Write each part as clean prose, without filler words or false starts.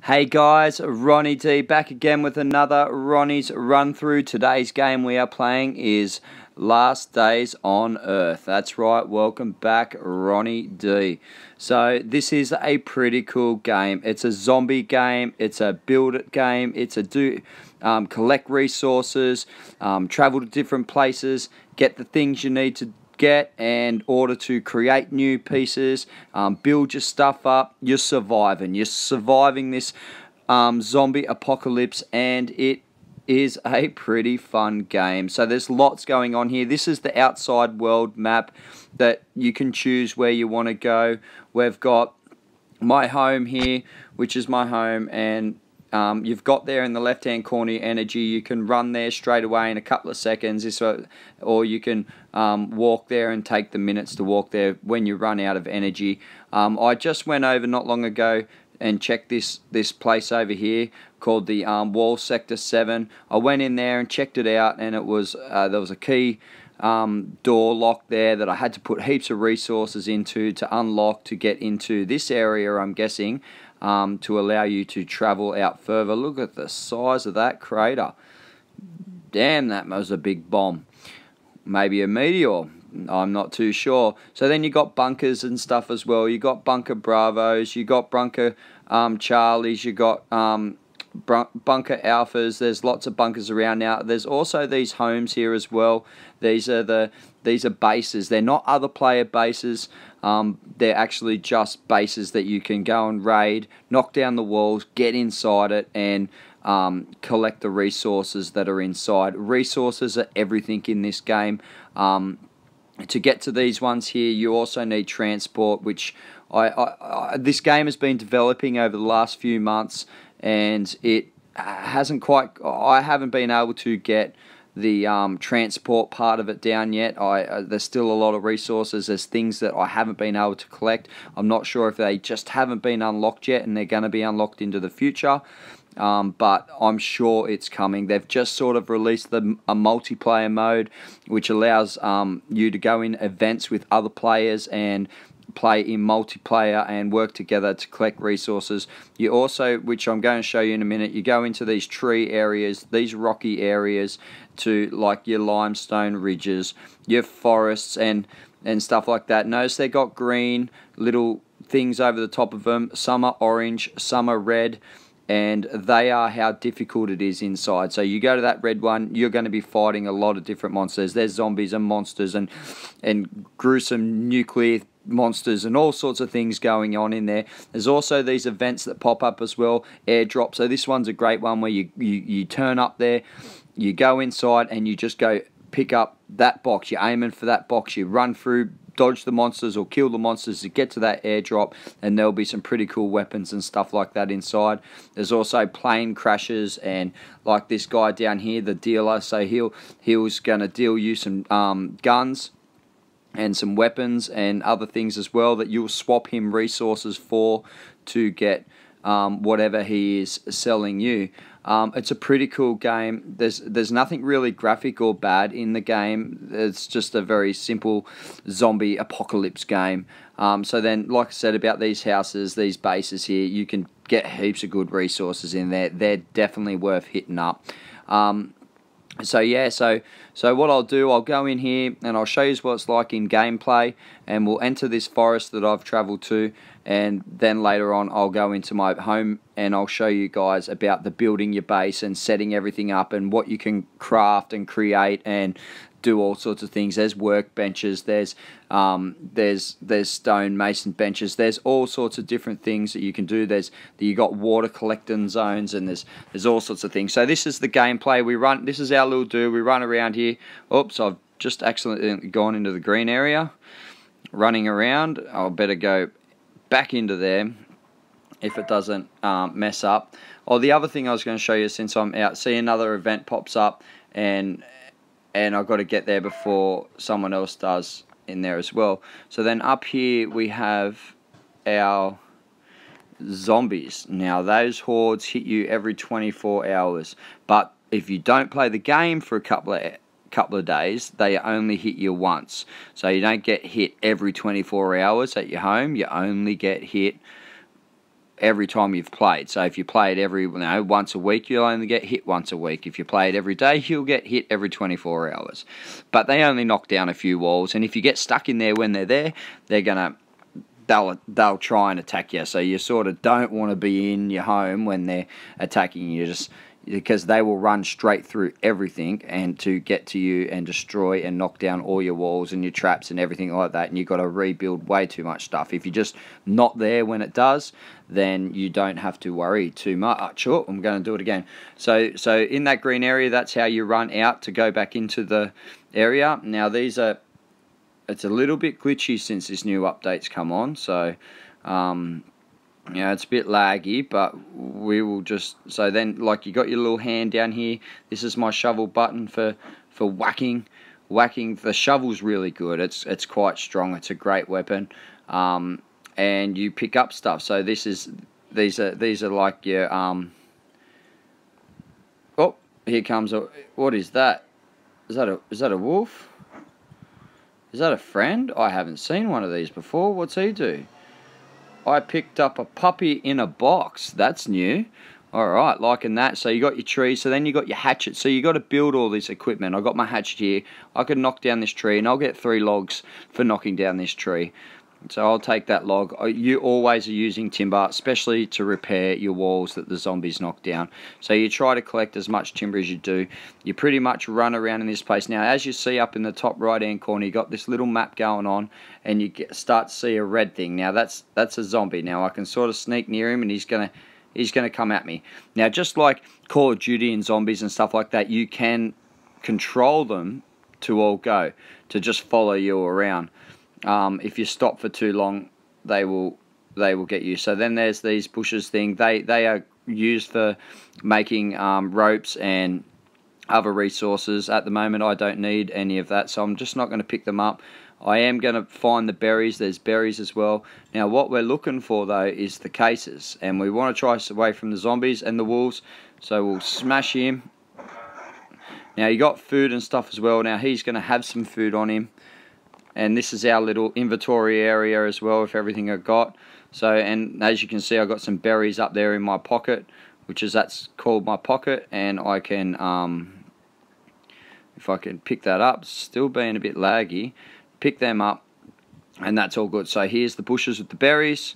Hey guys, Ronnie D back again with another Ronnie's run through. Today's game we are playing is Last Days on Earth. That's right, welcome back, Ronnie D. So this is a pretty cool game. It's a zombie game, it's a build it game, it's a collect resources, travel to different places, get the things you need to get in order to create new pieces, build your stuff up. You're surviving this zombie apocalypse, and it is a pretty fun game. So there's lots going on here. This is the outside world map that you can choose where you want to go. We've got my home here, which is my home, and you've got there in the left hand corner your energy. You can run there straight away in a couple of seconds, or you can walk there and take the minutes to walk there when you run out of energy. I just went over not long ago and checked this place over here called the Wall Sector 7. I went in there and checked it out, and it was there was a key door lock there that I had to put heaps of resources into to unlock to get into this area, I'm guessing, to allow you to travel out further. Look at the size of that crater. Damn, that was a big bomb. Maybe a meteor. I'm not too sure. So then you got bunkers and stuff as well. You got bunker Bravos, you got bunker Charlies, you got bunker Alphas. There's lots of bunkers around now. There's also these homes here as well. These are bases. They're not other player bases. They're actually just bases that you can go and raid, knock down the walls, get inside it, and collect the resources that are inside. Resources are everything in this game. To get to these ones here, you also need transport, which this game has been developing over the last few months, and it hasn't quite. I haven't been able to get the transport part of it down yet. There's still a lot of resources. There's things that I haven't been able to collect. I'm not sure if they just haven't been unlocked yet and they're going to be unlocked into the future. But I'm sure it's coming. They've just sort of released a multiplayer mode, which allows you to go in events with other players and play in multiplayer and work together to collect resources. You also, which I'm going to show you in a minute, you go into these tree areas, these rocky areas, to like your limestone ridges, your forests and stuff like that. Notice they got green little things over the top of them. Some are orange, some are red, and they are how difficult it is inside. So you go to that red one, you're going to be fighting a lot of different monsters. There's zombies and monsters and gruesome nuclear monsters and all sorts of things going on in there. There's also these events that pop up as well, airdrop. So this one's a great one where you turn up there, you go inside and you just go pick up that box. You're aiming for that box, you run through, dodge the monsters or kill the monsters to get to that airdrop, and there'll be some pretty cool weapons and stuff like that inside. There's also plane crashes, and like this guy down here, the dealer, so he was going to deal you some guns and some weapons and other things as well that you'll swap him resources for to get whatever he is selling you. It's a pretty cool game. There's nothing really graphic or bad in the game. It's just a very simple zombie apocalypse game. So then, like I said about these houses, these bases here, you can get heaps of good resources in there. They're definitely worth hitting up. So yeah, so what I'll do, I'll go in here and I'll show you what it's like in gameplay, and we'll enter this forest that I've traveled to, and then later on I'll go into my home and I'll show you guys about the building your base and setting everything up and what you can craft and create and do all sorts of things. There's workbenches, there's stone mason benches, there's all sorts of different things that you can do. You got water collecting zones, and there's all sorts of things. So this is the gameplay. This is our little dude. We run around here. Oops, I've just accidentally gone into the green area. Running around. I'll better go back into there if it doesn't mess up. The other thing I was going to show you, since I'm out, see another event pops up, and I've got to get there before someone else does in there as well. So then up here we have our zombies. Now those hordes hit you every 24 hours, but if you don't play the game for a couple of days, they only hit you once. So you don't get hit every 24 hours at your home. You only get hit every time you've played. So if you play it once a week, you'll only get hit once a week. If you play it every day, you'll get hit every 24 hours. But they only knock down a few walls, and if you get stuck in there when they're there, they'll try and attack you. So you sort of don't want to be in your home when they're attacking you, just because they will run straight through everything and to get to you and destroy and knock down all your walls and your traps and everything like that, and you've got to rebuild way too much stuff. If you're just not there when it does, then you don't have to worry too much. Oh, I'm going to do it again. So in that green area, that's how you run out to go back into the area. Now it's a little bit glitchy since this new update's come on, so it's a bit laggy, but we will just... So then, like, you got your little hand down here. This is my shovel button for whacking. The shovel's really good. It's quite strong. It's a great weapon. And you pick up stuff. So these are like your... Oh, here comes a... What is that? Is that a wolf? Is that a friend? I haven't seen one of these before. What's he do? I picked up a puppy in a box. That's new. Alright, liking that. So you got your tree. So then you got your hatchet. So you got to build all this equipment. I got my hatchet here. I can knock down this tree, and I'll get 3 logs for knocking down this tree. So I'll take that log. You always are using timber, especially to repair your walls that the zombies knock down. So you try to collect as much timber as you do. You pretty much run around in this place. Now, as you see up in the top right-hand corner, you got this little map going on, and you start to see a red thing. Now, that's a zombie. Now, I can sort of sneak near him, and he's gonna come at me. Now, just like Call of Duty and zombies and stuff like that, you can control them to all go, to just follow you around. If you stop for too long, they will get you. So then there's these bushes thing. They are used for making ropes and other resources. At the moment, I don't need any of that, so I'm just not going to pick them up. I am going to find the berries. There's berries as well. Now, what we're looking for, though, is the cases, and we want to try us away from the zombies and the wolves, so we'll smash him. Now, you got food and stuff as well. Now, he's going to have some food on him. And this is our little inventory area as well, with everything I've got. So, and as you can see, I've got some berries up there in my pocket, that's called my pocket. And I can, if I can pick that up, still being a bit laggy, pick them up, and that's all good. So here's the bushes with the berries.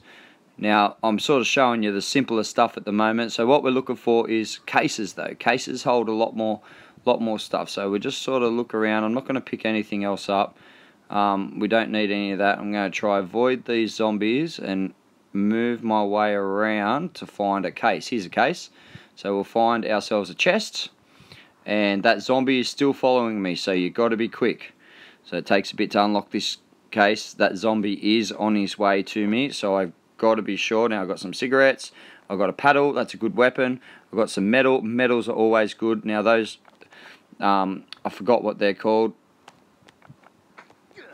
Now, I'm sort of showing you the simpler stuff at the moment. So what we're looking for is cases, though. Cases hold a lot more stuff. So we just sort of look around. I'm not going to pick anything else up. We don't need any of that. I'm going to try avoid these zombies and move my way around to find a case. Here's a case. So we'll find ourselves a chest, and that zombie is still following me, so you've got to be quick. So it takes a bit to unlock this case. That zombie is on his way to me, so I've got to be sure. Now I've got some cigarettes. I've got a paddle. That's a good weapon. I've got some metal. Metals are always good. Now those, I forgot what they're called.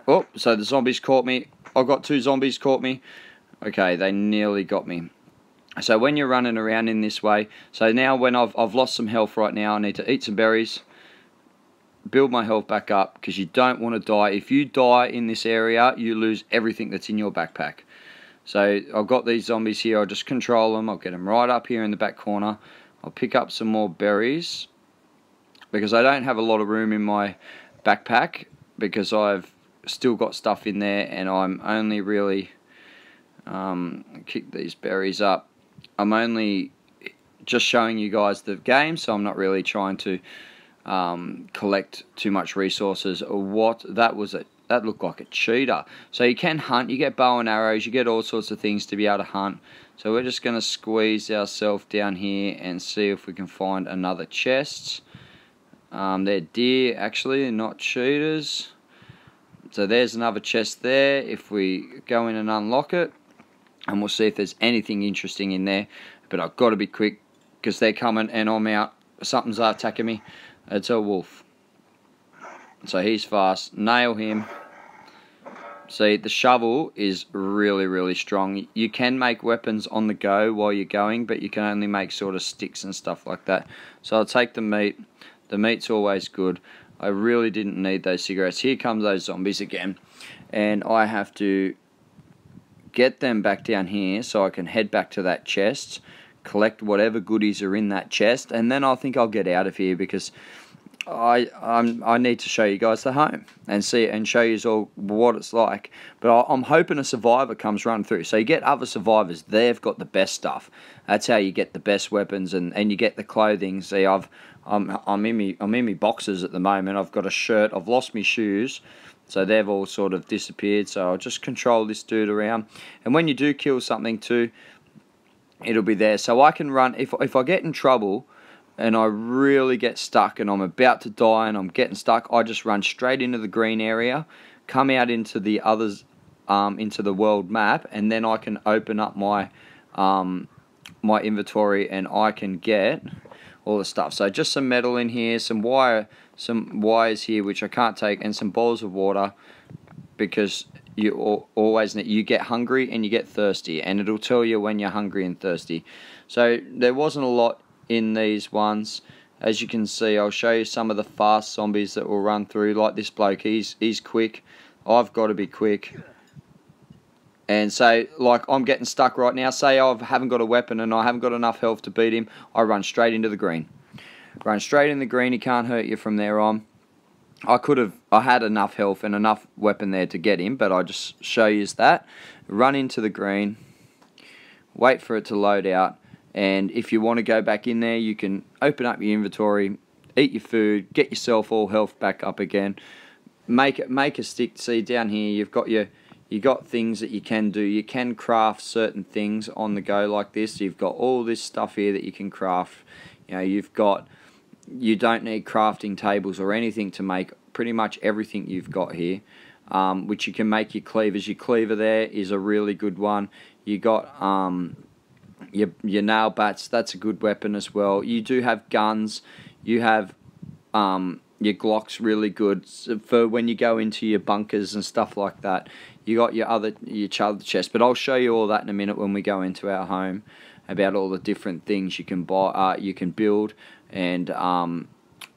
Oh, so the zombies caught me. I've got 2 zombies caught me. Okay, they nearly got me. So when you're running around in this way, so now when I've lost some health right now, I need to eat some berries, build my health back up, because you don't want to die. If you die in this area, you lose everything that's in your backpack. So I've got these zombies here. I'll just control them. I'll get them right up here in the back corner. I'll pick up some more berries, because I don't have a lot of room in my backpack, because I've still got stuff in there, and I'm only really kick these berries up. I'm only just showing you guys the game, so I'm not really trying to collect too much resources. What that was, that looked like a cheetah. So you can hunt, you get bow and arrows, you get all sorts of things to be able to hunt. So we're just going to squeeze ourselves down here and see if we can find another chest. They're deer actually, not cheetahs. So there's another chest there. If we go in and unlock it, and we'll see if there's anything interesting in there. But I've got to be quick, because they're coming and I'm out. Something's attacking me. It's a wolf. So he's fast. Nail him. See, the shovel is really, really strong. You can make weapons on the go while you're going, but you can only make sort of sticks and stuff like that. So I'll take the meat. The meat's always good. I really didn't need those cigarettes. Here comes those zombies again. And I have to get them back down here so I can head back to that chest, collect whatever goodies are in that chest, and then I think I'll get out of here because I need to show you guys the home and show you all what it's like. But I'm hoping a survivor comes run through. So you get other survivors, they've got the best stuff. That's how you get the best weapons and you get the clothing. See, I'm in me boxes at the moment. I've got a shirt. I've lost my shoes, so they've all sort of disappeared. So I'll just control this dude around. And when you do kill something too, it'll be there. So I can run if I get in trouble and I really get stuck and I'm about to die and I'm getting stuck, I just run straight into the green area, come out into the others, into the world map, and then I can open up my my inventory and I can get all the stuff. So just some metal in here, some wires here which I can't take, and some bowls of water, because you always need, you get hungry and you get thirsty, and it'll tell you when you're hungry and thirsty. So there wasn't a lot in these ones. As you can see, I'll show you some of the fast zombies that will run through, like this bloke. He's quick. I've got to be quick. And so, like, I'm getting stuck right now. Say I haven't got a weapon and I haven't got enough health to beat him, I run straight into the green. Run straight in the green, he can't hurt you from there on. I had enough health and enough weapon there to get him, but I just show you that. Run into the green, wait for it to load out, and if you want to go back in there, you can open up your inventory, eat your food, get yourself all health back up again. Make a stick. See down here, you got things that you can do. You can craft certain things on the go like this. You've got all this stuff here that you can craft. You know, you don't need crafting tables or anything to make pretty much everything you've got here, which you can make your cleavers. Your cleaver there is a really good one. You got your nail bats, that's a good weapon as well. You do have guns. You have your Glock's really good for when you go into your bunkers and stuff like that. You got your chest, but I'll show you all that in a minute when we go into our home, about all the different things you can buy, you can build and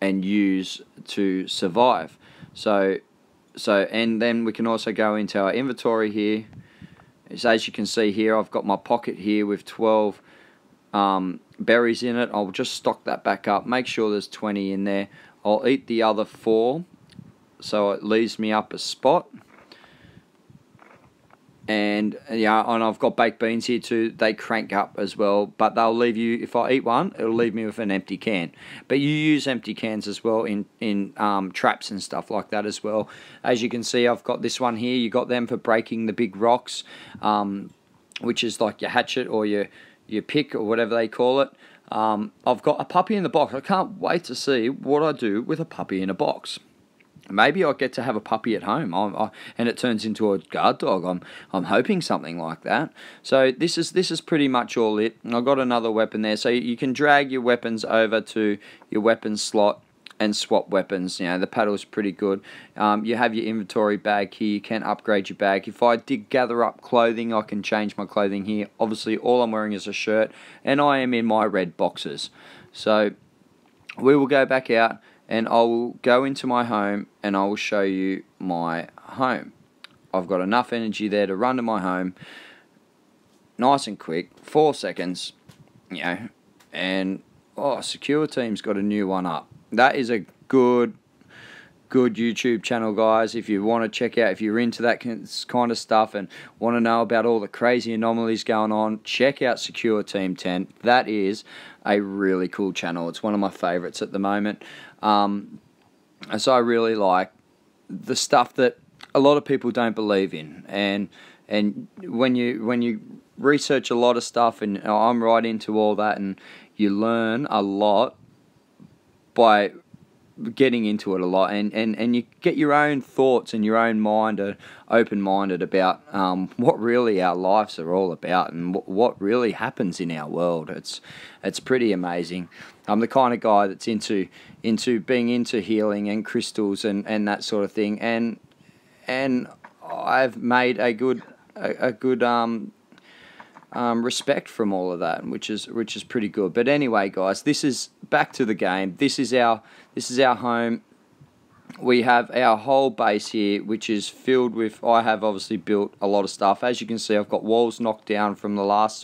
use to survive. So and then we can also go into our inventory here. So as you can see here, I've got my pocket here with 12 berries in it. I'll just stock that back up, make sure there's 20 in there. I'll eat the other 4, so it leaves me up a spot. And yeah, and I've got baked beans here too. They crank up as well, but they'll leave you, if I eat one, it'll leave me with an empty can. But you use empty cans as well in traps and stuff like that as well. As you can see, I've got this one here. You got them for breaking the big rocks, which is like your hatchet or your pick or whatever they call it. I've got a puppy in the box. I can't wait to see what I do with a puppy in a box. Maybe I'll get to have a puppy at home, and it turns into a guard dog. I'm hoping something like that. So this is pretty much all it. I've got another weapon there, so you can drag your weapons over to your weapons slot and swap weapons. You know, the paddle's pretty good. You have your inventory bag here. You can upgrade your bag. If I did gather up clothing, I can change my clothing here. Obviously, all I'm wearing is a shirt, and I am in my red boxers. So we will go back out, and I will go into my home and I will show you my home. I've got enough energy there to run to my home, nice and quick, 4 seconds, you know, and Secure Team's got a new one up. That is a good YouTube channel, guys. If you want to check out, if you're into that kind of stuff and want to know about all the crazy anomalies going on, check out Secure Team 10. That is a really cool channel. It's one of my favorites at the moment. So I really like the stuff that a lot of people don't believe in, and when you research a lot of stuff, and I'm right into all that, and you learn a lot by getting into it a lot, and you get your own thoughts and your own mind open-minded about what really our lives are all about and what really happens in our world. It's pretty amazing. I'm the kind of guy that's into being into healing and crystals and that sort of thing, and I've made a good respect from all of that, which is pretty good. But anyway, guys, this is back to the game. This is our home. we have our whole base here, which is filled with, I have obviously built a lot of stuff. As you can see, I've got walls knocked down from the last